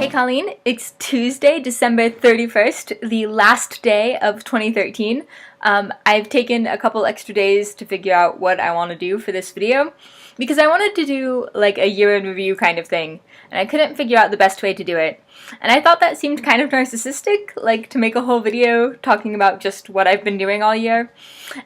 Hey Colleen, it's Tuesday, December 31st, the last day of 2013. I've taken a couple extra days to figure out what I want to do for this video because I wanted to do like a year in review kind of thing, and I couldn't figure out the best way to do it. And I thought that seemed kind of narcissistic, like to make a whole video talking about just what I've been doing all year.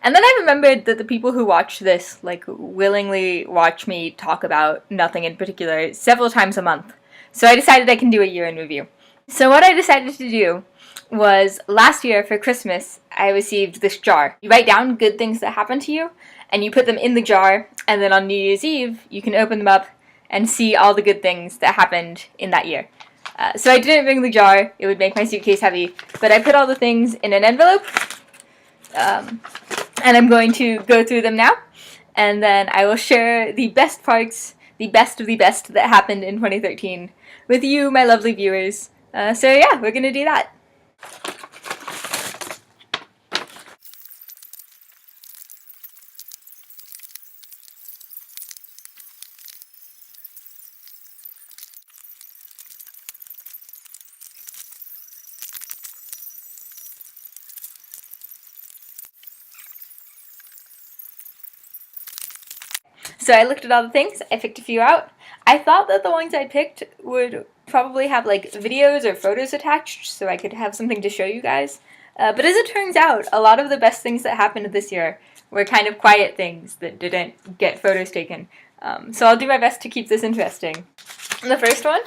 And then I remembered that the people who watch this like willingly watch me talk about nothing in particular several times a month. So I decided I can do a year in review. So what I decided to do was, last year for Christmas, I received this jar. You write down good things that happen to you, and you put them in the jar, and then on New Year's Eve, you can open them up and see all the good things that happened in that year. So I didn't bring the jar, it would make my suitcase heavy, but I put all the things in an envelope, and I'm going to go through them now, and then I will share the best parts, the best of the best that happened in 2013 with you, my lovely viewers. So yeah, we're gonna do that. So I looked at all the things, I picked a few out. I thought that the ones I picked would probably have like videos or photos attached so I could have something to show you guys. But as it turns out, a lot of the best things that happened this year were kind of quiet things that didn't get photos taken. So I'll do my best to keep this interesting. The first one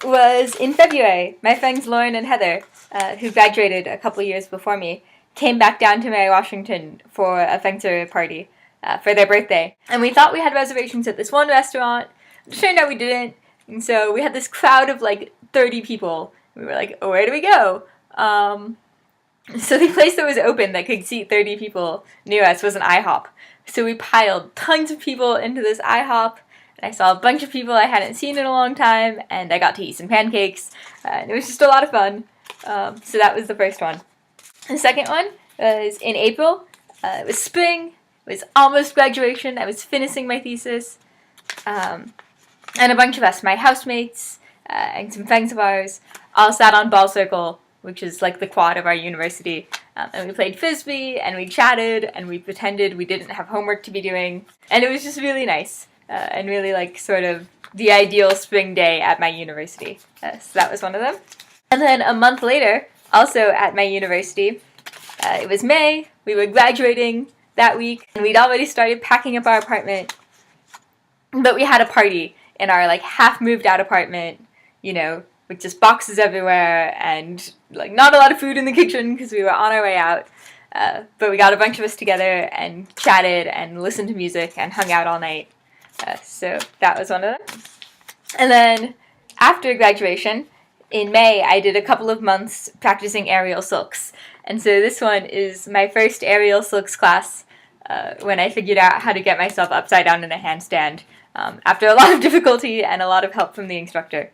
was in February. My friends Lauren and Heather, who graduated a couple years before me, came back down to Mary Washington for a Thanksgiving party. For their birthday. And we thought we had reservations at this one restaurant. It turned out we didn't. And so we had this crowd of like 30 people. We were like, oh, where do we go? So the place that was open that could seat 30 people near us was an IHOP. So we piled tons of people into this IHOP. And I saw a bunch of people I hadn't seen in a long time. And I got to eat some pancakes. And it was just a lot of fun. So that was the first one. The second one was in April. It was spring. It was almost graduation. I was finishing my thesis. And a bunch of us, my housemates and some friends of ours, all sat on Ball Circle, which is like the quad of our university. And we played Frisbee, and we chatted, and we pretended we didn't have homework to be doing. And it was just really nice, and really like sort of the ideal spring day at my university. So that was one of them. And then a month later, also at my university, it was May, we were graduating that week, and we'd already started packing up our apartment, but we had a party in our like half moved out apartment, you know, with just boxes everywhere and like not a lot of food in the kitchen because we were on our way out, but we got a bunch of us together and chatted and listened to music and hung out all night. So that was one of them. And then after graduation in May, I did a couple of months practicing aerial silks. And so this one is my first aerial silks class when I figured out how to get myself upside down in a handstand after a lot of difficulty and a lot of help from the instructor.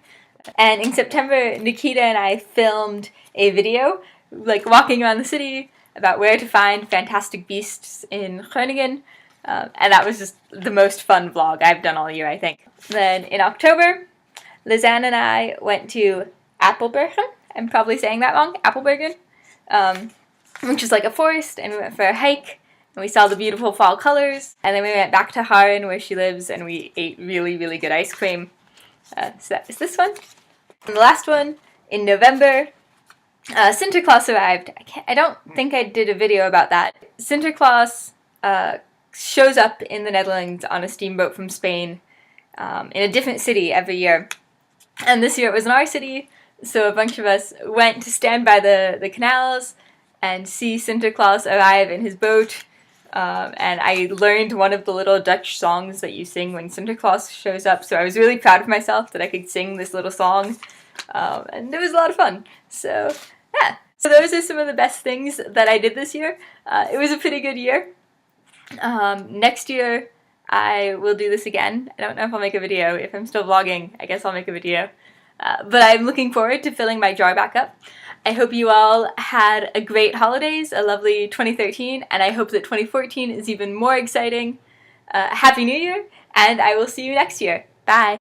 And in September, Nikita and I filmed a video, like walking around the city, about where to find fantastic beasts in Groningen. And that was just the most fun vlog I've done all year, I think. Then in October, Lizanne and I went to Appelbergen. I'm probably saying that wrong, Appelbergen. Which is like a forest, and we went for a hike, and we saw the beautiful fall colors, and then we went back to Haren where she lives, and we ate really, really good ice cream. So that was this one. And the last one, in November, Sinterklaas arrived. I don't think I did a video about that. Sinterklaas shows up in the Netherlands on a steamboat from Spain in a different city every year. And this year it was in our city, so a bunch of us went to stand by the canals and see Sinterklaas arrive in his boat. And I learned one of the little Dutch songs that you sing when Sinterklaas shows up, so I was really proud of myself that I could sing this little song. And it was a lot of fun. So, yeah. So those are some of the best things that I did this year. It was a pretty good year. Next year, I will do this again. I don't know if I'll make a video. If I'm still vlogging, I guess I'll make a video. But I'm looking forward to filling my jar back up. I hope you all had a great holidays, a lovely 2013, and I hope that 2014 is even more exciting. Happy New Year, and I will see you next year. Bye!